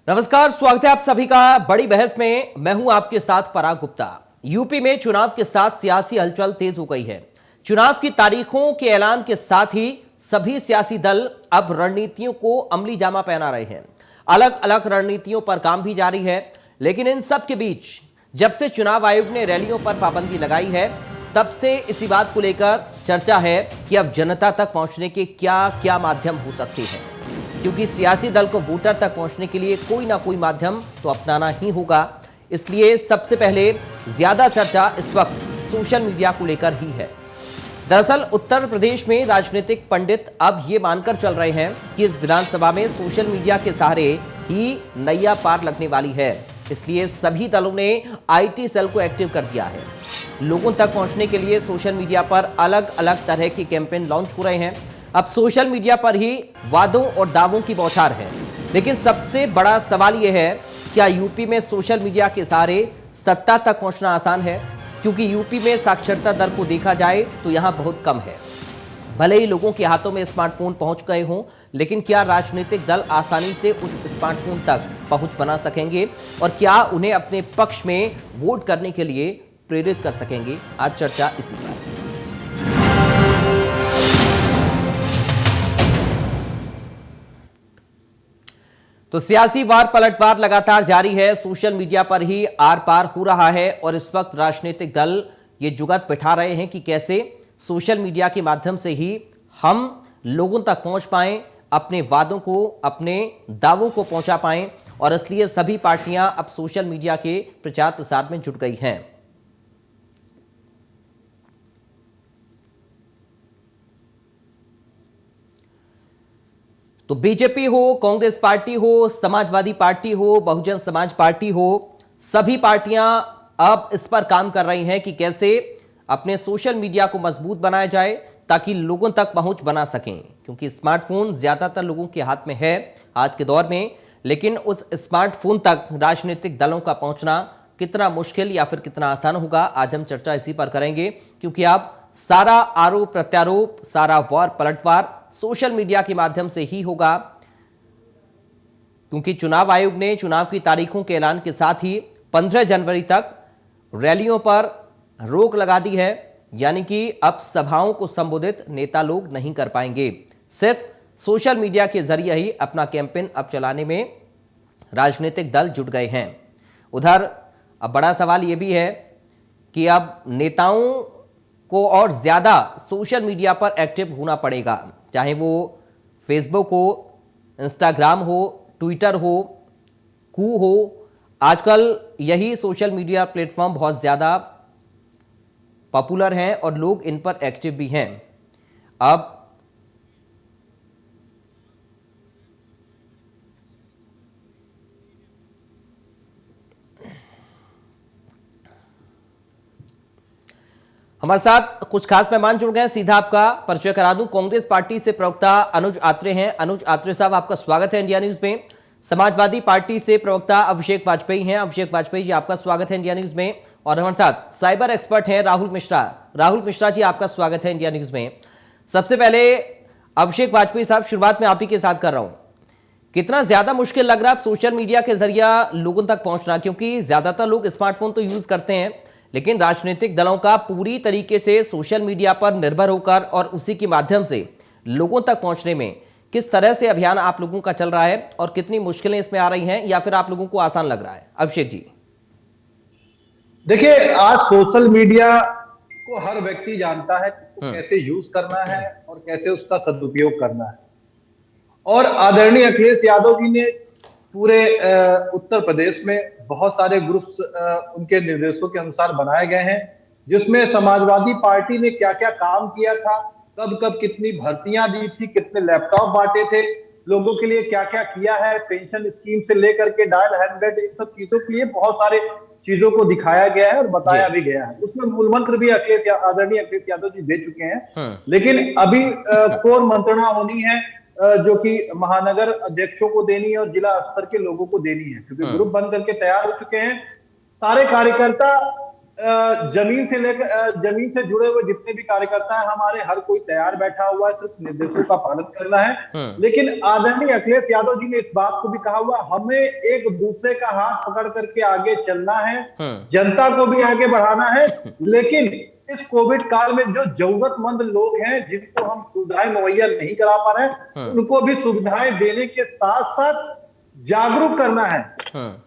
नमस्कार, स्वागत है आप सभी का बड़ी बहस में। मैं हूं आपके साथ पराग गुप्ता। यूपी में चुनाव के साथ सियासी हलचल तेज हो गई है। चुनाव की तारीखों के ऐलान के साथ ही सभी सियासी दल अब रणनीतियों को अमली जामा पहना रहे हैं। अलग अलग रणनीतियों पर काम भी जारी है, लेकिन इन सब के बीच जब से चुनाव आयोग ने रैलियों पर पाबंदी लगाई है, तब से इसी बात को लेकर चर्चा है कि अब जनता तक पहुंचने के क्या क्या माध्यम हो सकते हैं, क्योंकि सियासी दल को वोटर तक पहुंचने के लिए कोई ना कोई माध्यम तो अपनाना ही होगा। इसलिए सबसे पहले ज्यादा चर्चा इस वक्त सोशल मीडिया को लेकर ही है। दरअसल उत्तर प्रदेश में राजनीतिक पंडित अब ये मानकर चल रहे हैं कि इस विधानसभा में सोशल मीडिया के सहारे ही नैया पार लगने वाली है। इसलिए सभी दलों ने आईटी सेल को एक्टिव कर दिया है। लोगों तक पहुंचने के लिए सोशल मीडिया पर अलग अलग तरह के कैंपेन लॉन्च हो रहे हैं। अब सोशल मीडिया पर ही वादों और दावों की बौछार है। लेकिन सबसे बड़ा सवाल यह है, क्या यूपी में सोशल मीडिया के सहारे सत्ता तक पहुंचना आसान है? क्योंकि यूपी में साक्षरता दर को देखा जाए तो यहां बहुत कम है। भले ही लोगों के हाथों में स्मार्टफोन पहुंच गए हों, लेकिन क्या राजनीतिक दल आसानी से उस स्मार्टफोन तक पहुंच बना सकेंगे और क्या उन्हें अपने पक्ष में वोट करने के लिए प्रेरित कर सकेंगे? आज चर्चा इसी पर। तो सियासी वार पलटवार लगातार जारी है। सोशल मीडिया पर ही आर पार हो रहा है और इस वक्त राजनीतिक दल ये जुगत बिठा रहे हैं कि कैसे सोशल मीडिया के माध्यम से ही हम लोगों तक पहुंच पाएं, अपने वादों को, अपने दावों को पहुंचा पाएं। और इसलिए सभी पार्टियां अब सोशल मीडिया के प्रचार प्रसार में जुट गई हैं। तो बीजेपी हो, कांग्रेस पार्टी हो, समाजवादी पार्टी हो, बहुजन समाज पार्टी हो, सभी पार्टियां अब इस पर काम कर रही हैं कि कैसे अपने सोशल मीडिया को मजबूत बनाया जाए ताकि लोगों तक पहुंच बना सकें। क्योंकि स्मार्टफोन ज्यादातर लोगों के हाथ में है आज के दौर में, लेकिन उस स्मार्टफोन तक राजनीतिक दलों का पहुंचना कितना मुश्किल या फिर कितना आसान होगा, आज हम चर्चा इसी पर करेंगे। क्योंकि अब सारा आरोप प्रत्यारोप, सारा वार पलटवार सोशल मीडिया के माध्यम से ही होगा। क्योंकि चुनाव आयोग ने चुनाव की तारीखों के ऐलान के साथ ही 15 जनवरी तक रैलियों पर रोक लगा दी है। यानी कि अब सभाओं को संबोधित नेता लोग नहीं कर पाएंगे। सिर्फ सोशल मीडिया के जरिए ही अपना कैंपेन अब चलाने में राजनीतिक दल जुट गए हैं। उधर अब बड़ा सवाल यह भी है कि अब नेताओं को और ज्यादा सोशल मीडिया पर एक्टिव होना पड़ेगा, चाहे वो फेसबुक हो, इंस्टाग्राम हो, ट्विटर हो, कू हो। आजकल यही सोशल मीडिया प्लेटफॉर्म बहुत ज़्यादा पॉपुलर हैं और लोग इन पर एक्टिव भी हैं। अब हमारे साथ कुछ खास मेहमान जुड़ गए। सीधा आपका परिचय करा दूं, कांग्रेस पार्टी से प्रवक्ता अनुज आत्रे हैं। अनुज आत्रे साहब, आपका स्वागत है इंडिया न्यूज में। समाजवादी पार्टी से प्रवक्ता अभिषेक वाजपेयी हैं। अभिषेक वाजपेयी जी, आपका स्वागत है इंडिया न्यूज में। और हमारे साथ साइबर एक्सपर्ट हैं राहुल मिश्रा। राहुल मिश्रा जी, आपका स्वागत है इंडिया न्यूज में। सबसे पहले अभिषेक वाजपेयी साहब, शुरुआत में आप ही के साथ कर रहा हूं, कितना ज्यादा मुश्किल लग रहा है सोशल मीडिया के जरिए लोगों तक पहुंचना? क्योंकि ज्यादातर लोग स्मार्टफोन तो यूज करते हैं, लेकिन राजनीतिक दलों का पूरी तरीके से सोशल मीडिया पर निर्भर होकर और उसी के माध्यम से लोगों तक पहुंचने में किस तरह से अभियान आप लोगों का चल रहा है और कितनी मुश्किलें इसमें आ रही हैं, या फिर आप लोगों को आसान लग रहा है? अभिषेक जी। देखिए, आज सोशल मीडिया को हर व्यक्ति जानता है कि कैसे यूज करना है और कैसे उसका सदुपयोग करना है। और आदरणीय अखिलेश यादव जी ने पूरे उत्तर प्रदेश में बहुत सारे ग्रुप्स उनके निर्देशों के अनुसार बनाए गए हैं, जिसमें समाजवादी पार्टी ने क्या क्या काम किया था, कब कब कितनी भर्तियां दी थी, कितने लैपटॉप बांटे थे, लोगों के लिए क्या क्या किया है, पेंशन स्कीम से लेकर के डायल 100, इन सब चीजों के लिए बहुत सारे चीजों को दिखाया गया है और बताया भी गया है। उसमें मूल मंत्र भी आदरणीय अखिलेश यादव जी दे चुके हैं। लेकिन अभी कोर मंत्रणा होनी है, जो कि महानगर अध्यक्षों को देनी है और जिला स्तर के लोगों को देनी है, क्योंकि ग्रुप बन करके तैयार हो चुके हैं। सारे कार्यकर्ता जमीन से लेकर जमीन से जुड़े हुए जितने भी कार्यकर्ता हैं हमारे, हर कोई तैयार बैठा हुआ है, सिर्फ निर्देशों का पालन करना है। लेकिन आदरणीय अखिलेश यादव जी ने इस बात को भी कहा हुआ, हमें एक दूसरे का हाथ पकड़ करके आगे चलना है, जनता को भी आगे बढ़ाना है। लेकिन इस कोविड काल में जो जरूरतमंद लोग हैं, जिनको हम सुविधाएं मुहैया नहीं करा पा रहे हैं, उनको भी सुविधाएं देने के साथ साथ जागरूक करना है।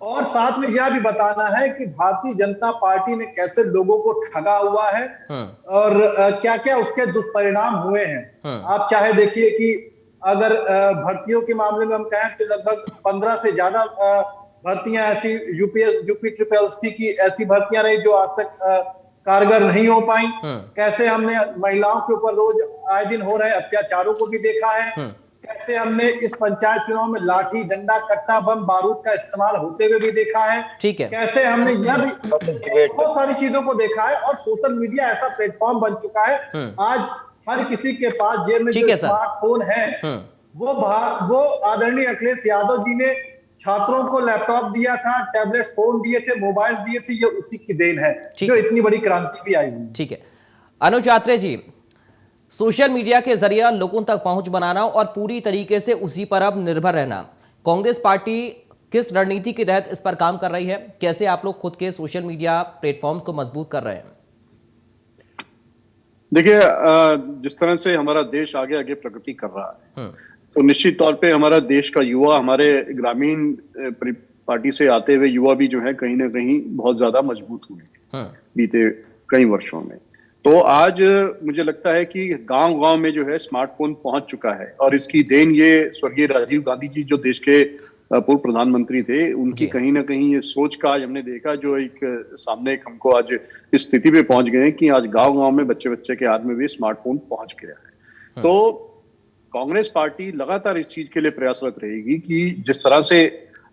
और साथ में यह भी बताना है कि भारतीय जनता पार्टी ने कैसे लोगों को ठगा हुआ है और क्या क्या उसके दुष्परिणाम हुए हैं। आप चाहे देखिए कि अगर भर्तियों के मामले में हम कहें तो लगभग 15 से ज्यादा भर्तियां ऐसी यूपी ट्रिपल एससी की ऐसी भर्तियां रही जो आज तक कारगर नहीं हो पाई। कैसे हमने महिलाओं के ऊपर रोज आए दिन हो रहे अत्याचारों को भी देखा है। कैसे हमने इस पंचायत चुनाव में लाठी डंडा कट्टा बम बारूद का इस्तेमाल होते हुए भी देखा है। ठीक है। कैसे हमने यह भी बहुत सारी चीजों को देखा है। और सोशल मीडिया ऐसा प्लेटफॉर्म बन चुका है, आज हर किसी के पास जेब में जो स्मार्टफोन है, वो आदरणीय अखिलेश यादव जी ने छात्रों को लैपटॉप दिया था, टैबलेट फोन दिए थे, मोबाइल दिए थे, ये उसी की देन है जो इतनी बड़ी क्रांति भी आई हुई। ठीक है। अनुज आत्रे जी, सोशल मीडिया के जरिए लोगों तक पहुंच बनाना और पूरी तरीके से उसी पर अब निर्भर रहना, कांग्रेस पार्टी किस रणनीति के तहत इस पर काम कर रही है? कैसे आप लोग खुद के सोशल मीडिया प्लेटफॉर्म्स को मजबूत कर रहे हैं? देखिए, जिस तरह से हमारा देश आगे आगे प्रगति कर रहा है, तो निश्चित तौर पे हमारा देश का युवा, हमारे ग्रामीण पार्टी से आते हुए युवा भी जो है कहीं ना कहीं बहुत ज्यादा मजबूत हुए बीते कई वर्षों में। तो आज मुझे लगता है कि गांव-गांव में जो है स्मार्टफोन पहुंच चुका है और इसकी देन ये स्वर्गीय राजीव गांधी जी जो देश के पूर्व प्रधानमंत्री थे, उनकी कहीं ना कहीं ये सोच का आज हमने देखा, जो एक सामने एक हमको आज इस स्थिति पे पहुंच गए कि आज गांव-गांव में बच्चे बच्चे के हाथ में भी स्मार्टफोन पहुंच गया है। तो कांग्रेस पार्टी लगातार इस चीज के लिए प्रयासरत रहेगी कि जिस तरह से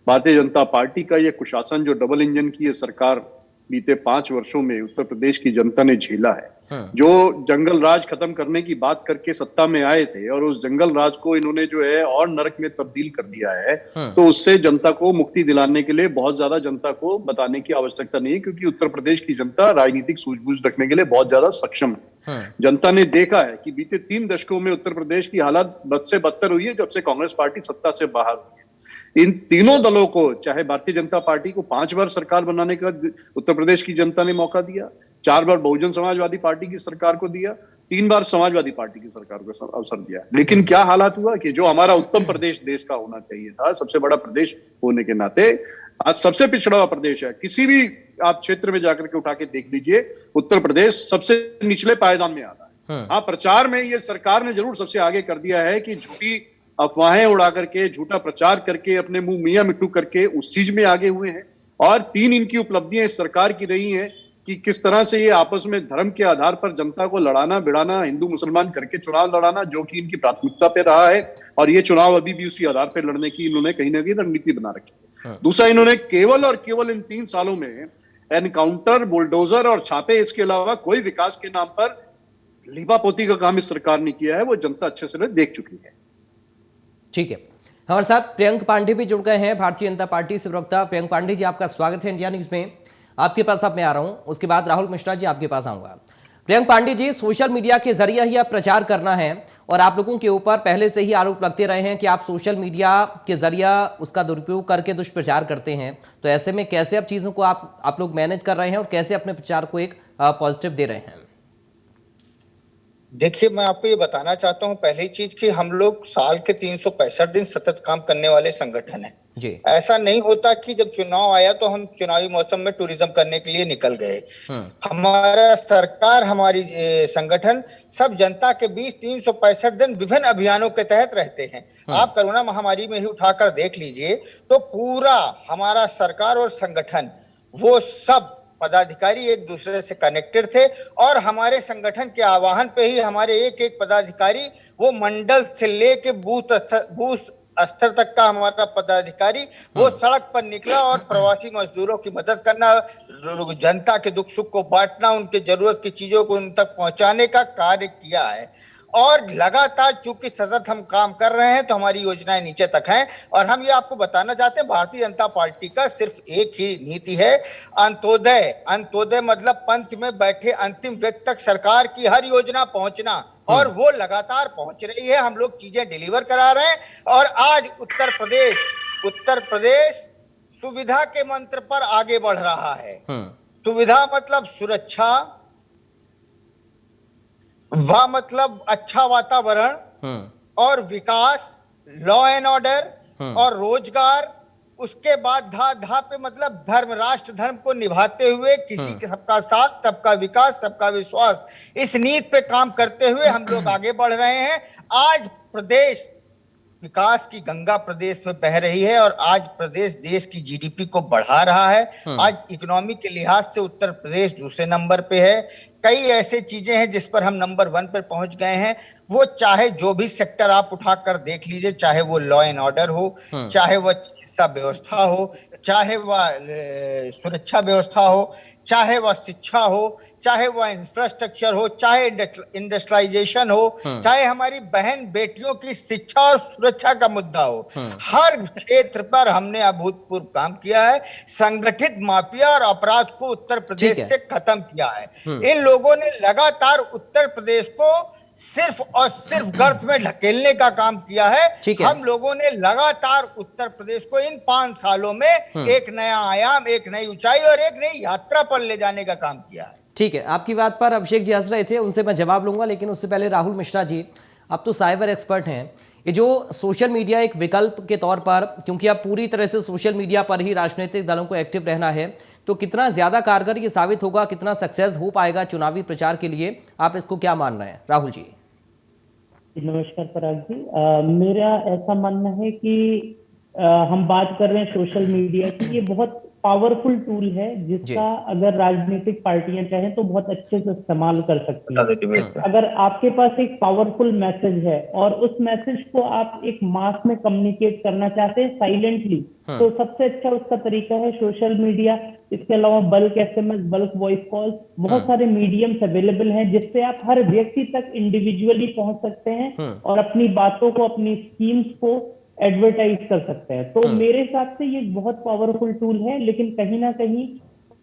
भारतीय जनता पार्टी का ये कुशासन, जो डबल इंजन की ये सरकार बीते 5 वर्षों में उत्तर प्रदेश की जनता ने झेला है, जो जंगल राज खत्म करने की बात करके सत्ता में आए थे और उस जंगल राज को इन्होंने जो है और नरक में तब्दील कर दिया है, तो उससे जनता को मुक्ति दिलाने के लिए बहुत ज्यादा जनता को बताने की आवश्यकता नहीं है, क्योंकि उत्तर प्रदेश की जनता राजनीतिक सूझबूझ रखने के लिए बहुत ज्यादा सक्षम है। जनता ने देखा है कि बीते 3 दशकों में उत्तर प्रदेश की हालत बद से बदतर हुई है जब से कांग्रेस पार्टी सत्ता से बाहर हुई है। इन तीनों दलों को, चाहे भारतीय जनता पार्टी को 5 बार सरकार बनाने का उत्तर प्रदेश की जनता ने मौका दिया, 4 बार बहुजन समाजवादी पार्टी की सरकार को दिया, 3 बार समाजवादी पार्टी की सरकार को अवसर दिया। लेकिन क्या हालात हुआ कि जो हमारा उत्तम प्रदेश देश का होना चाहिए था, सबसे बड़ा प्रदेश होने के नाते आज सबसे पिछड़ा हुआ प्रदेश है। किसी भी आप क्षेत्र में जाकर के उठा के देख लीजिए, उत्तर प्रदेश सबसे निचले पायदान में आता है। हाँ, प्रचार में ये सरकार ने जरूर सबसे आगे कर दिया है कि झूठी अफवाहें उड़ा करके, झूठा प्रचार करके, अपने मुंह मियां मिट्टू करके उस चीज में आगे हुए हैं। और 3 इनकी उपलब्धियां इस सरकार की रही हैं कि किस तरह से ये आपस में धर्म के आधार पर जनता को लड़ाना भिड़ाना, हिंदू मुसलमान करके चुनाव लड़ाना, जो कि इनकी प्राथमिकता पे रहा है। और ये चुनाव अभी भी उसी आधार पर लड़ने की इन्होंने कहीं ना कहीं रणनीति बना रखी है। दूसरा, इन्होंने केवल और केवल इन 3 सालों में एनकाउंटर, बुलडोजर और छापे, इसके अलावा कोई विकास के नाम पर लीपापोती का काम इस सरकार ने किया है, वो जनता अच्छे से देख चुकी है। ठीक है, हमारे साथ प्रियंक पांडे भी जुड़ गए हैं, भारतीय जनता पार्टी से प्रवक्ता। प्रियंक पांडे जी, आपका स्वागत है इंडिया न्यूज में। आपके पास अब मैं आ रहा हूं, उसके बाद राहुल मिश्रा जी आपके पास आऊंगा। प्रियंक पांडे जी, सोशल मीडिया के जरिए ही आप प्रचार करना है और आप लोगों के ऊपर पहले से ही आरोप लगते रहे हैं कि आप सोशल मीडिया के जरिए उसका दुरुपयोग करके दुष्प्रचार करते हैं। तो ऐसे में कैसे अब चीजों को आप लोग मैनेज कर रहे हैं और कैसे अपने प्रचार को एक पॉजिटिव दे रहे हैं? देखिए, मैं आपको ये बताना चाहता हूँ पहली चीज कि हम लोग साल के 365 दिन सतत काम करने वाले संगठन हैं जी। ऐसा नहीं होता कि जब चुनाव आया तो हम चुनावी मौसम में टूरिज्म करने के लिए निकल गए। हमारा सरकार, हमारी संगठन सब जनता के बीच 365 दिन विभिन्न अभियानों के तहत रहते हैं। आप कोरोना महामारी में ही उठाकर देख लीजिए तो पूरा हमारा सरकार और संगठन, वो सब पदाधिकारी एक दूसरे से कनेक्टेड थे और हमारे संगठन के आह्वान पे ही हमारे एक एक पदाधिकारी, वो मंडल से लेके बूथ स्तर तक का हमारा पदाधिकारी वो सड़क पर निकला और प्रवासी मजदूरों की मदद करना, जनता के दुख सुख को बांटना, उनके जरूरत की चीजों को उन तक पहुंचाने का कार्य किया है। और लगातार चूंकि सतत हम काम कर रहे हैं तो हमारी योजनाएं नीचे तक हैं। और हम ये आपको बताना चाहते हैं, भारतीय जनता पार्टी का सिर्फ एक ही नीति है, अंत्योदय। अंत्योदय मतलब पंक्ति में बैठे अंतिम व्यक्ति तक सरकार की हर योजना पहुंचना, और वो लगातार पहुंच रही है। हम लोग चीजें डिलीवर करा रहे हैं। और आज उत्तर प्रदेश सुविधा के मंत्र पर आगे बढ़ रहा है। सुविधा मतलब सुरक्षा, वाह मतलब अच्छा वातावरण और विकास, लॉ एंड ऑर्डर और रोजगार। उसके बाद धा पे मतलब धर्म, राष्ट्र धर्म को निभाते हुए किसी के सबका साथ, सबका विकास, सबका विश्वास, इस नीति पे काम करते हुए हम लोग आगे बढ़ रहे हैं। आज प्रदेश विकास की गंगा प्रदेश में बह रही है और आज प्रदेश देश की जीडीपी को बढ़ा रहा है। आज इकोनॉमी के लिहाज से उत्तर प्रदेश दूसरे नंबर पे है। कई ऐसे चीजें हैं जिस पर हम नंबर 1 पर पहुंच गए हैं। वो चाहे जो भी सेक्टर आप उठाकर देख लीजिए, चाहे वो लॉ एंड ऑर्डर हो, चाहे वह चिकित्सा व्यवस्था हो, चाहे वह सुरक्षा व्यवस्था हो, चाहे वह शिक्षा हो, चाहे वह इंफ्रास्ट्रक्चर हो, चाहे इंडस्ट्रियलाइजेशन हो, चाहे हमारी बहन बेटियों की शिक्षा और सुरक्षा का मुद्दा हो, हर क्षेत्र पर हमने अभूतपूर्व काम किया है। संगठित माफिया और अपराध को उत्तर प्रदेश से खत्म किया है। इन लोगों ने लगातार उत्तर प्रदेश को सिर्फ और सिर्फ गर्त में ढकेलने का काम किया है। हम लोगों ने लगातार उत्तर प्रदेश को इन 5 सालों में एक नया आयाम, एक नई ऊंचाई और एक नई यात्रा पर ले जाने का काम किया है। ठीक है, आपकी बात पर अभिषेक जी हंस रहे थे, उनसे मैं जवाब लूंगा, लेकिन उससे पहले राहुल मिश्रा जी, आप तो साइबर एक्सपर्ट हैं, ये जो सोशल मीडिया एक विकल्प के तौर पर, क्योंकि अब पूरी तरह से सोशल मीडिया पर ही राजनीतिक दलों को एक्टिव रहना है, तो कितना ज्यादा कारगर ये साबित होगा, कितना सक्सेस हो पाएगा चुनावी प्रचार के लिए, आप इसको क्या मान रहे हैं? राहुल जी। नमस्कार पराग जी, मेरा ऐसा मानना है कि हम बात कर रहे हैं सोशल मीडिया की, ये बहुत पावरफुल टूल है जिसका अगर राजनीतिक पार्टियां चाहें तो बहुत अच्छे से इस्तेमाल कर सकती हैं। अगर आपके पास एक पावरफुल मैसेज है और उस मैसेज को आप एक मास में कम्युनिकेट करना चाहते हैं साइलेंटली, तो सबसे अच्छा उसका तरीका है सोशल मीडिया। इसके अलावा bulk SMS, bulk voice calls, बहुत सारे मीडियम्स अवेलेबल हैं जिससे आप हर व्यक्ति तक इंडिविजुअली पहुंच सकते हैं और अपनी बातों को, अपनी स्कीम्स को एडवर्टाइज कर सकते हैं। तो मेरे हिसाब से ये बहुत पावरफुल टूल है, लेकिन कहीं ना कहीं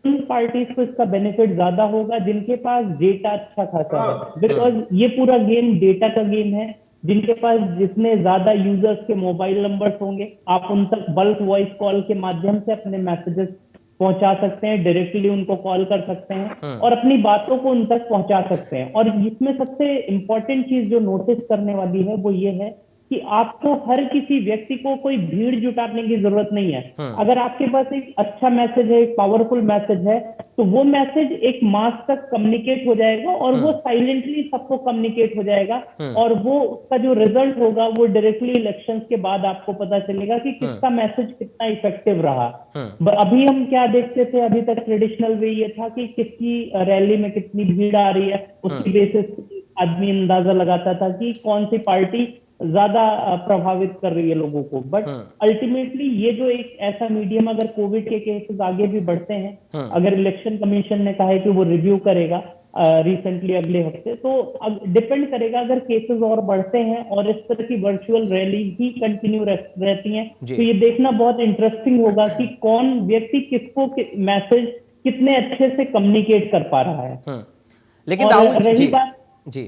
उन पार्टीज को इसका बेनिफिट ज्यादा होगा जिनके पास डेटा अच्छा खासा है, बिकॉज ये पूरा गेम डेटा का गेम है। जिनके पास जितने ज्यादा यूजर्स के मोबाइल नंबर्स होंगे, आप उन तक बल्क वॉइस कॉल के माध्यम से अपने मैसेजेस पहुंचा सकते हैं, डायरेक्टली उनको कॉल कर सकते हैं और अपनी बातों को उन तक पहुंचा सकते हैं। और इसमें सबसे इंपॉर्टेंट चीज जो नोटिस करने वाली है वो ये है कि आपको हर किसी व्यक्ति को कोई भीड़ जुटाने की जरूरत नहीं है। अगर आपके पास एक अच्छा मैसेज है, एक पावरफुल मैसेज है, तो वो मैसेज एक मास तक कम्युनिकेट हो जाएगा और वो साइलेंटली सबको कम्युनिकेट हो जाएगा और वो उसका जो रिजल्ट होगा वो डायरेक्टली इलेक्शंस के बाद आपको पता चलेगा कि किसका मैसेज कितना इफेक्टिव रहा। अभी हम क्या देखते थे, अभी तक ट्रेडिशनल वे ये था कि किसकी रैली में कितनी भीड़ आ रही है, उसकी बेसिस आदमी अंदाजा लगाता था कि कौन सी पार्टी ज्यादा प्रभावित कर रही है लोगों को। बट अल्टीमेटली ये जो एक ऐसा मीडियम, अगर कोविड के केसेस आगे भी बढ़ते हैं, अगर इलेक्शन कमीशन ने कहा है कि वो रिव्यू करेगा रिसेंटली अगले हफ्ते, तो डिपेंड करेगा अगर केसेस और बढ़ते हैं और इस तरह की वर्चुअल रैली ही कंटिन्यू रहती हैं, तो ये देखना बहुत इंटरेस्टिंग होगा कि कौन व्यक्ति किसको मैसेज कितने अच्छे से कम्युनिकेट कर पा रहा है। लेकिन रही बात जी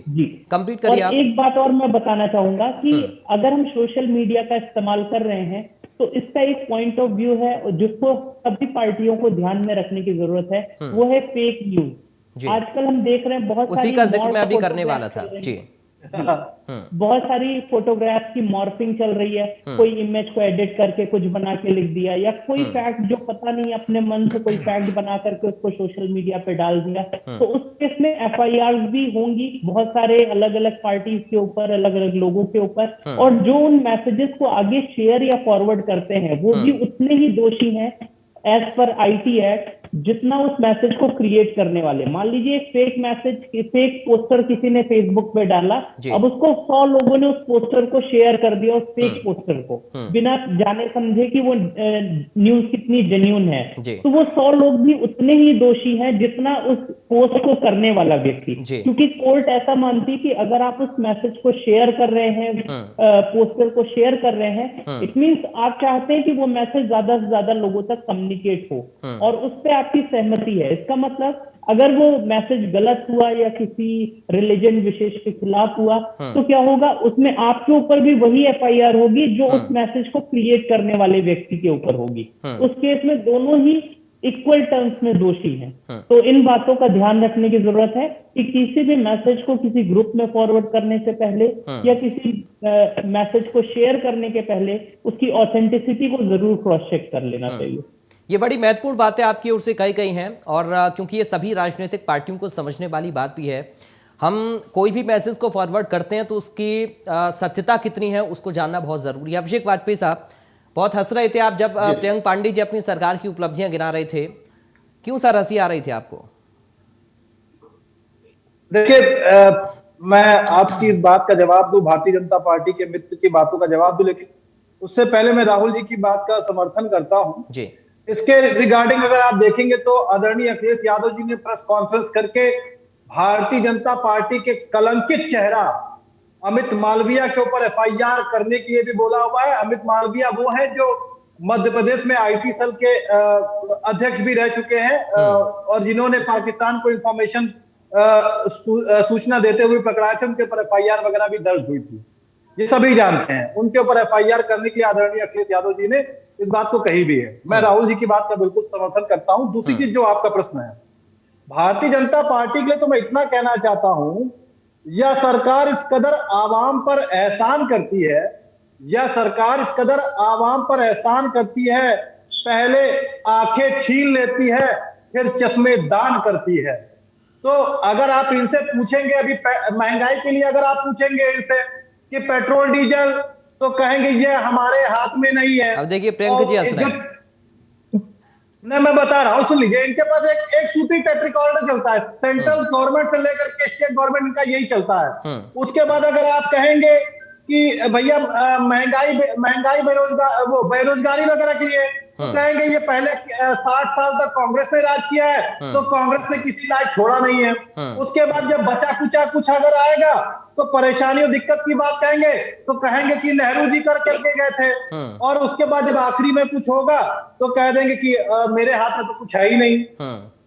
कंप्लीट करिए आप। एक बात और मैं बताना चाहूंगा कि अगर हम सोशल मीडिया का इस्तेमाल कर रहे हैं तो इसका एक पॉइंट ऑफ व्यू है जिसको सभी पार्टियों को ध्यान में रखने की जरूरत है, वो है फेक न्यूज। आजकल हम देख रहे हैं बहुत उसी का जिक्र मैं अभी करने वाला था जी। बहुत सारी फोटोग्राफ की मॉर्फिंग चल रही है, कोई इमेज को एडिट करके कुछ बना के लिख दिया या कोई फैक्ट जो पता नहीं अपने मन से कोई फैक्ट बना करके उसको सोशल मीडिया पे डाल दिया, तो उस केस में एफआईआर भी होंगी बहुत सारे अलग अलग पार्टीज के ऊपर, अलग अलग लोगों के ऊपर, और जो उन मैसेजेस को आगे शेयर या फॉरवर्ड करते हैं वो भी उतने ही दोषी हैं एज पर आईटी एक्ट जितना उस मैसेज को क्रिएट करने वाले। मान लीजिए एक फेक मैसेज, फेक पोस्टर किसी ने फेसबुक पे डाला, अब उसको 100 लोगों ने उस पोस्टर को शेयर कर दिया, उस फेक पोस्टर को, बिना जाने समझे कि वो न्यूज कितनी जेन्युइन है, तो वो 100 लोग भी उतने ही दोषी हैं जितना उस पोस्ट को करने वाला व्यक्ति। क्योंकि कोर्ट ऐसा मानती कि अगर आप उस मैसेज को शेयर कर रहे हैं, पोस्टर को शेयर कर रहे हैं, इट मींस आप चाहते हैं कि वो मैसेज ज्यादा से ज्यादा लोगों तक कम्युनिकेट हो और उस पे आपकी सहमति है। इसका मतलब अगर वो मैसेज गलत हुआ या किसी रिलीजन विशेष के खिलाफ हुआ तो क्या होगा, उसमें आपके ऊपर भी वही एफआईआर होगी जो उस मैसेज को क्रिएट करने वाले व्यक्ति के ऊपर होगी। उस केस में दोनों ही इक्वल टर्म्स में दोषी हैं। तो इन बातों का ध्यान रखने की जरूरत है कि किसी भी मैसेज को किसी ग्रुप में फॉरवर्ड करने से पहले या किसी मैसेज को शेयर करने के पहले उसकी ऑथेंटिसिटी को जरूर क्रॉस चेक कर लेना चाहिए। ये बड़ी महत्वपूर्ण बातें आपकी ओर से कही गई हैं और क्योंकि ये सभी राजनीतिक पार्टियों को समझने वाली बात भी है, हम कोई भी मैसेज को फॉरवर्ड करते हैं तो उसकी सत्यता कितनी है उसको जानना बहुत जरूरी है। अभिषेक वाजपेयी साहब, बहुत हंस रहे थे आप जब प्रियंक पांडे जी अपनी सरकार की उपलब्धियां गिना रहे थे, क्यों सर हंसी आ रही थी आपको? देखिए, मैं आपकी इस बात का जवाब दूं, भारतीय जनता पार्टी के मित्र की बातों का जवाब दूं, लेकिन उससे पहले मैं राहुल जी की बात का समर्थन करता हूं जी। इसके रिगार्डिंग अगर आप देखेंगे तो आदरणीय अखिलेश यादव जी ने प्रेस कॉन्फ्रेंस करके भारतीय जनता पार्टी के कलंकित चेहरा अमित मालविया के ऊपर एफआईआर करने के लिए भी बोला हुआ है। अमित मालविया वो है जो मध्य प्रदेश में आईटी सेल के अध्यक्ष भी रह चुके हैं और जिन्होंने पाकिस्तान को इंफॉर्मेशन सूचना देते हुए पकड़ाए थे, उनके ऊपर एफआईआर वगैरह भी दर्ज हुई थी, ये सभी जानते हैं। उनके ऊपर एफआईआर करने के लिए आदरणीय अखिलेश यादव जी ने इस बात को कही भी है। मैं राहुल जी की बात का बिल्कुल समर्थन करता हूं। दूसरी चीज जो आपका प्रश्न है, भारतीय जनता पार्टी के लिए तो मैं इतना कहना चाहता हूं, यह सरकार इस कदर आवाम पर एहसान करती है, यह सरकार इस कदर आवाम पर एहसान करती है, पहले आंखें छीन लेती है फिर चश्मे दान करती है। तो अगर आप इनसे पूछेंगे, अभी महंगाई के लिए अगर आप पूछेंगे इनसे कि पेट्रोल डीजल, तो कहेंगे ये हमारे हाथ में नहीं है। अब देखिए प्रियंका जी हंस रहे हैं। नहीं, मैं बता रहा हूं, सुन लीजिए, इनके पास एक सूटी टेप रिकॉर्डर चलता है, सेंट्रल गवर्नमेंट से लेकर के स्टेट गवर्नमेंट इनका यही चलता है। उसके बाद अगर आप कहेंगे कि भैया महंगाई बेरोजगारी वगैरह के लिए, तो कहेंगे ये पहले 60 साल तक कांग्रेस ने राज किया है तो कांग्रेस ने किसी लायक छोड़ा नहीं है। उसके बाद जब बचा कुचा कुछ अगर आएगा तो परेशानी और दिक्कत की बात कहेंगे तो कहेंगे कि नेहरू जी करके गए थे, और उसके बाद जब आखिरी में कुछ होगा तो कह देंगे कि मेरे हाथ में तो कुछ है ही नहीं।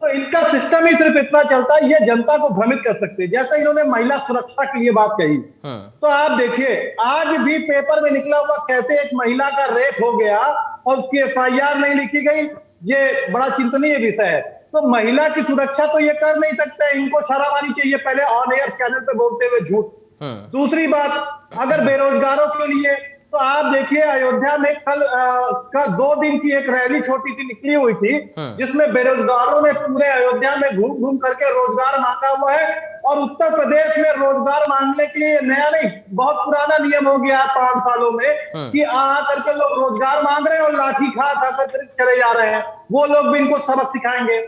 तो इनका सिस्टम ही सिर्फ इतना चलता है, ये जनता को भ्रमित कर सकते हैं। जैसे इन्होंने महिला सुरक्षा के लिए बात कही, तो आप देखिए आज भी पेपर में निकला हुआ कैसे एक महिला का रेप हो गया और उसकी एफआईआर नहीं लिखी गई, ये बड़ा चिंतनीय विषय है। तो महिला की सुरक्षा तो ये कर नहीं सकते, इनको शर्म आनी चाहिए पहले ऑन एयर चैनल पे बोलते हुए झूठ। दूसरी बात, अगर बेरोजगारों के लिए, तो आप देखिए अयोध्या में कल 2 दिन की एक रैली छोटी सी निकली हुई थी जिसमें बेरोजगारों ने पूरे अयोध्या में घूम घूम करके रोजगार मांगा हुआ है। और उत्तर प्रदेश में रोजगार मांगने के लिए नया नहीं, बहुत पुराना नियम हो गया 5 सालों में कि आ करके लोग रोजगार मांग रहे हैं और लाठी खा कर चले जा रहे हैं। वो लोग भी इनको सबक सिखाएंगे।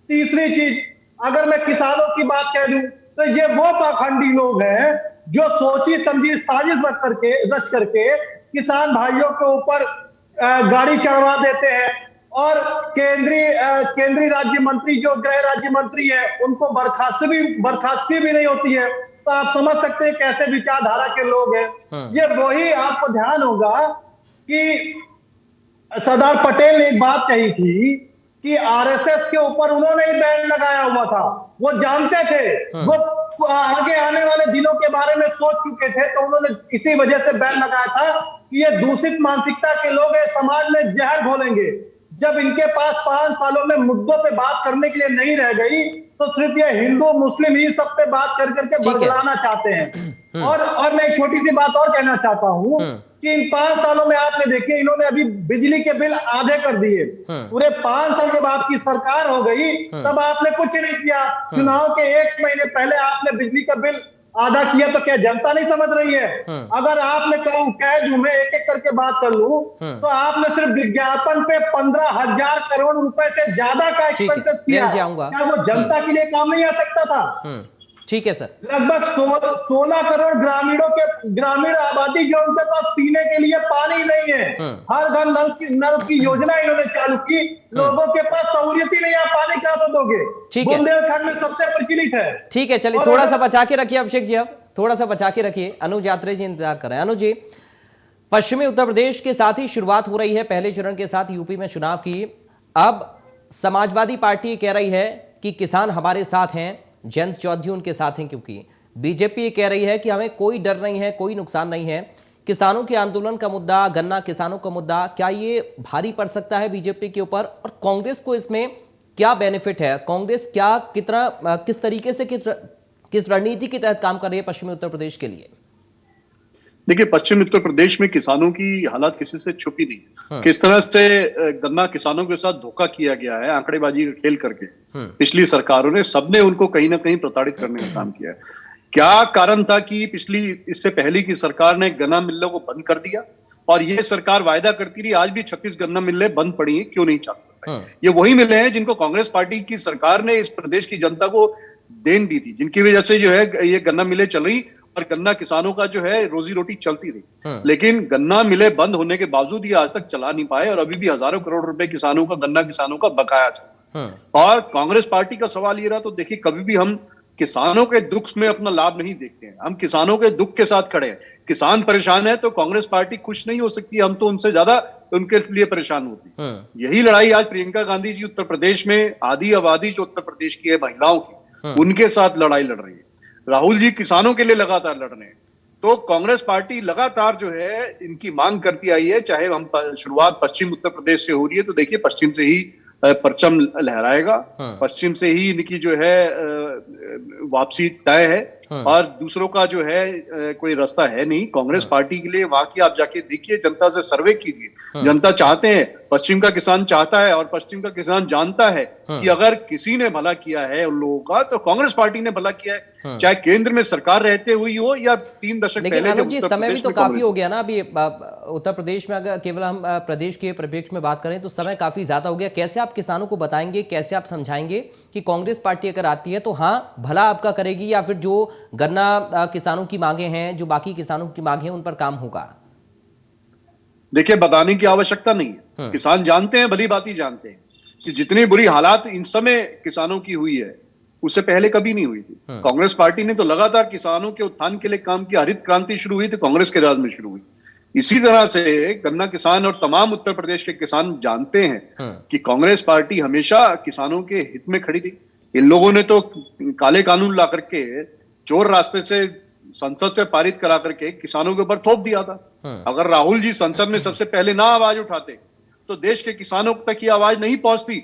तीसरी चीज, अगर मैं किसानों की बात कह दूं तो ये वो पाखंडी लोग हैं जो सोची समझी साजिश रच करके किसान भाइयों के ऊपर गाड़ी चढ़वा देते हैं और केंद्रीय राज्य मंत्री जो गृह राज्य मंत्री है उनको बर्खास्ती भी नहीं होती है। तो आप समझ सकते हैं कैसे विचारधारा के लोग हैं ये। वही आपको ध्यान होगा कि सरदार पटेल ने एक बात कही थी कि आरएसएस के ऊपर उन्होंने ही बैन लगाया हुआ था, वो जानते थे, वो आगे आने वाले दिनों के बारे में सोच चुके थे, तो उन्होंने इसी वजह से बैन लगाया था कि ये दूषित मानसिकता के लोग समाज में जहर घोलेंगे। जब इनके पास 5 सालों में मुद्दों पे बात करने के लिए नहीं रह गई तो सिर्फ ये हिंदू मुस्लिम ही सब पे बात कर करके बदलाना चाहते हैं। और मैं एक छोटी सी बात और कहना चाहता हूं कि इन 5 सालों में आपने देखिए इन्होंने अभी बिजली के बिल आधे कर दिए। पूरे 5 साल जब आपकी सरकार हो गई तब आपने कुछ नहीं किया। चुनाव के 1 महीने पहले आपने बिजली का बिल आधा किया तो क्या जनता नहीं समझ रही है? अगर आपने कह दूं, मैं एक एक करके बात कर लूं, तो आपने सिर्फ विज्ञापन पे 15,000 करोड़ रुपए से ज्यादा का एक्सपेंसेस किया। क्या वो जनता के लिए काम नहीं आ सकता था? ठीक है सर। लगभग 16 करोड़ ग्रामीण आबादी जो उनके पास पीने के लिए पानी नहीं है, हर घर नल की योजना इन्होंने चालू की। लोगों के पास सहूलियत ही नहीं है, पानी कहां से दोगे? ठीक है, बुंदेलखंड में सबसे प्रचलित है। ठीक है, चलिए थोड़ा सा बचा के रखिए अभिषेक जी, अब थोड़ा सा बचा के रखिए। अनुज यात्रे जी इंतजार कर रहे हैं। अनुज जी, पश्चिमी उत्तर प्रदेश के साथ ही शुरुआत हो रही है पहले चरण के साथ यूपी में चुनाव की। अब समाजवादी पार्टी कह रही है कि किसान हमारे साथ हैं, जयंत चौधरी उनके साथ हैं, क्योंकि बीजेपी कह रही है कि हमें कोई डर नहीं है, कोई नुकसान नहीं है। किसानों के आंदोलन का मुद्दा, गन्ना किसानों का मुद्दा, क्या ये भारी पड़ सकता है बीजेपी के ऊपर? और कांग्रेस को इसमें क्या बेनिफिट है? कांग्रेस क्या किस तरीके से किस रणनीति के तहत काम कर रही है पश्चिमी उत्तर प्रदेश के लिए? देखिए, पश्चिमी उत्तर प्रदेश में किसानों की हालत किसी से छुपी नहीं है। किस तरह से गन्ना किसानों के साथ धोखा किया गया है आंकड़ेबाजी का खेल करके, पिछली सरकारों ने, सबने उनको कहीं ना कहीं प्रताड़ित करने का काम किया है। क्या कारण था कि इससे पहले की सरकार ने गन्ना मिलों को बंद कर दिया, और ये सरकार वायदा करती रही, आज भी 36 गन्ना मिलें बंद पड़ी हैं, क्यों नहीं चाहता? ये वही मिले हैं जिनको कांग्रेस पार्टी की सरकार ने इस प्रदेश की जनता को देन दी थी, जिनकी वजह से जो है ये गन्ना मिलें चल रही और गन्ना किसानों का जो है रोजी रोटी चलती रही। लेकिन गन्ना मिलें बंद होने के बावजूद ये आज तक चला नहीं पाए, और अभी भी हजारों करोड़ रुपए गन्ना किसानों का बकाया चल। और कांग्रेस पार्टी का सवाल ये रहा, तो देखिए, कभी भी हम किसानों के दुख में अपना लाभ नहीं देखते हैं, हम किसानों के दुख के साथ खड़े हैं। किसान परेशान है तो कांग्रेस पार्टी खुश नहीं हो सकती, हम तो उनसे ज्यादा उनके लिए परेशान होती। यही लड़ाई आज प्रियंका गांधी जी उत्तर प्रदेश में आधी आबादी जो उत्तर प्रदेश की है महिलाओं की, उनके साथ लड़ाई लड़ रही है। राहुल जी किसानों के लिए लगातार लड़ रहे हैं। तो कांग्रेस पार्टी लगातार जो है इनकी मांग करती आई है, चाहे हम शुरुआत पश्चिम उत्तर प्रदेश से हो रही है, तो देखिए पश्चिम से ही परचम लहराएगा, पश्चिम से ही इनकी जो है वापसी तय है, और दूसरों का जो है कोई रास्ता है नहीं कांग्रेस पार्टी के लिए। वहां की आप जाके देखिए, जनता से सर्वे कीजिए, जनता चाहते हैं, पश्चिम का किसान चाहता है, और पश्चिम का किसान जानता है कि अगर किसी ने भला किया है उन लोगों का, तो कांग्रेस पार्टी ने भला किया है, चाहे केंद्र में सरकार रहते हुई हो या 3 दशक पहले। लेकिन अनुज जी, समय भी तो काफी हो गया ना अभी उत्तर प्रदेश में। अगर केवल हम प्रदेश के परिप्रेक्ष्य में बात करें तो समय काफी ज्यादा हो गया। कैसे आप किसानों को बताएंगे, कैसे आप समझाएंगे कि कांग्रेस पार्टी अगर आती है तो हाँ भला आपका करेगी, या फिर जो गन्ना किसानों की मांगे हैं, जो बाकी किसानों की मांगे हैं, उन पर काम होगा? देखिए, बताने की आवश्यकता नहीं है, किसान जानते हैं, भली बात ही जानते हैं कि जितनी बुरी हालात इन समय किसानों की हुई है उससे पहले कभी नहीं हुई थी। कांग्रेस पार्टी ने तो लगातार किसानों के उत्थान के लिए काम किया। हरित क्रांति शुरू हुई तो कांग्रेस के राज में शुरू हुई। इसी तरह से गन्ना किसान और तमाम उत्तर प्रदेश के किसान जानते हैं कि कांग्रेस पार्टी हमेशा किसानों के हित में खड़ी थी। इन लोगों ने तो काले कानून ला करके, चोर रास्ते से संसद से पारित करा करके किसानों के ऊपर थोप दिया था। अगर राहुल जी संसद में सबसे पहले ना आवाज उठाते तो देश के किसानों तक ये आवाज नहीं पहुंचती।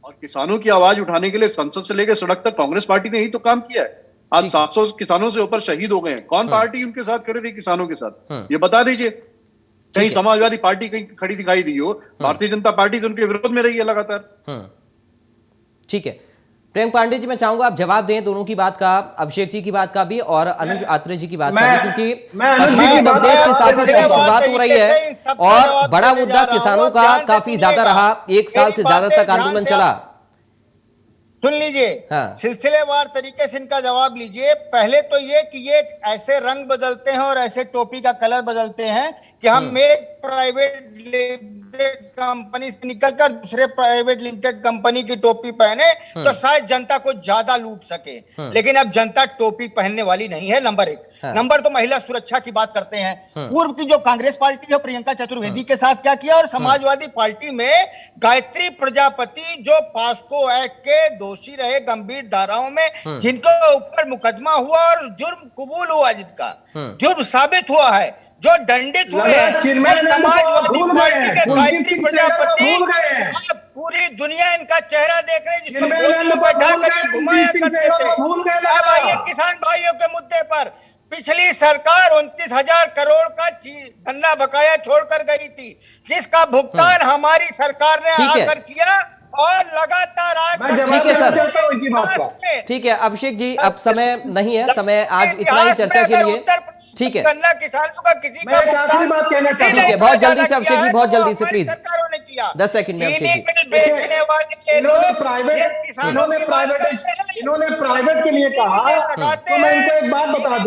और किसानों की आवाज उठाने के लिए संसद से लेकर सड़क तक कांग्रेस पार्टी ने ही तो काम किया है। आज 700 किसानों से ऊपर शहीद हो गए हैं। कौन पार्टी उनके साथ खड़ी रही किसानों के साथ, ये बता दीजिए। कहीं समाजवादी पार्टी कहीं खड़ी दिखाई दी हो? भारतीय जनता पार्टी तो उनके विरोध में रही है लगातार। ठीक है, प्रियंक पांडे जी, मैं चाहूंगा आप जवाब दें दोनों की बात का, अभिषेक जी की बात का भी और अनुज यात्रे जी की बात का भी, क्योंकि पश्चिमी उत्तर प्रदेश के साथ ही देखिए शुरुआत हो रही है और बड़ा मुद्दा किसानों का काफी ज्यादा रहा। 1 साल से ज्यादा तक आंदोलन चला। सुन लीजिए, सिलसिलेवार तरीके से इनका जवाब लीजिए। पहले तो ये कि ये ऐसे रंग बदलते हैं और ऐसे टोपी का कलर बदलते हैं कि हम एक प्राइवेट लिमिटेड कंपनी से निकलकर दूसरे प्राइवेट लिमिटेड कंपनी की टोपी पहने तो शायद जनता को ज्यादा लूट सके। लेकिन अब जनता टोपी पहनने वाली नहीं है, नंबर 1। नंबर 2, महिला सुरक्षा की बात करते हैं। पूर्व की जो कांग्रेस पार्टी है प्रियंका चतुर्वेदी के साथ क्या किया, और समाजवादी पार्टी में गायत्री प्रजापति जो पास्को एक्ट के दोषी रहे गंभीर धाराओं में, जिनके ऊपर मुकदमा हुआ और जुर्म कबूल हुआ, जिनका जुर्म साबित हुआ है, जो दंडित हुए हैं, समाजवादी पार्टी के गायत्री प्रजापति पूरी दुनिया इनका चेहरा देख रही है, जिसको बैठा कर घुमाया करते थे। अब आइए किसान भाइयों के मुद्दे पर। पिछली सरकार 29,000 करोड़ का गन्ना बकाया छोड़कर गई थी, जिसका भुगतान हमारी सरकार ने आकर किया और लगातार आज ठीक है सर, सर। ठीक है अभिषेक जी, अब समय नहीं है, समय आज इतना ही चर्चा के लिए। ठीक है, गन्ना किसानों का किसी का आखिरी बात कहना चाहता हूं। ठीक है, बहुत जल्दी से अभिषेक जी, बहुत जल्दी से प्लीज, सरकारों ने किया 10 सेकंड में अभिषेक जी। चीनी मिल बेचने वाले इन्होंने प्राइवेट के लिए कहा, तो मैं इनको एक बात बता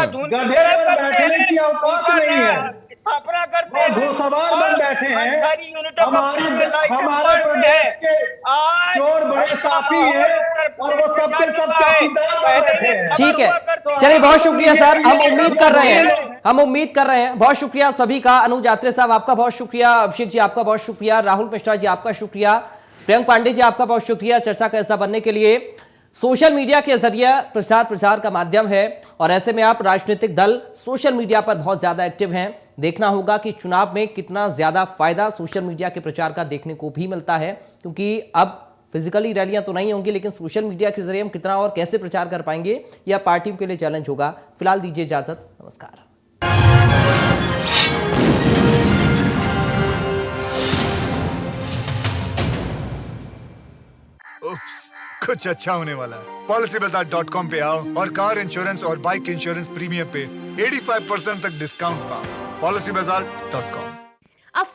दूं, गधे पर बैठने की औकात नहीं है, स्थापना करते हैं, घुड़सवार बन बैठे हैं। सारी यूनिटों हमारे प्रदेश के चोर बड़े साथी हैं और वो सबके सब चौकीदार बैठे हैं। ठीक है, चलिए बहुत शुक्रिया सर, हम उम्मीद कर रहे हैं, बहुत शुक्रिया सभी का। अनुज आत्रे साहब आपका बहुत शुक्रिया, अभिषेक जी आपका बहुत शुक्रिया, राहुल मिश्रा जी आपका शुक्रिया, प्रियंक पांडे जी आपका बहुत शुक्रिया चर्चा का हिस्सा बनने के लिए। सोशल मीडिया के जरिए प्रचार का माध्यम है और ऐसे में आप राजनीतिक दल सोशल मीडिया पर बहुत ज्यादा एक्टिव हैं। देखना होगा कि चुनाव में कितना ज्यादा फायदा सोशल मीडिया के प्रचार का देखने को भी मिलता है, क्योंकि अब फिजिकली रैलियां तो नहीं होंगी, लेकिन सोशल मीडिया के जरिए हम कितना और कैसे प्रचार कर पाएंगे यह पार्टियों के लिए चैलेंज होगा। फिलहाल दीजिए इजाजत, नमस्कार। कुछ अच्छा होने वाला है। PolicyBazaar.com पे आओ और कार इंश्योरेंस और बाइक इंश्योरेंस प्रीमियम पे 85% तक डिस्काउंट पाओ। PolicyBazaar.com।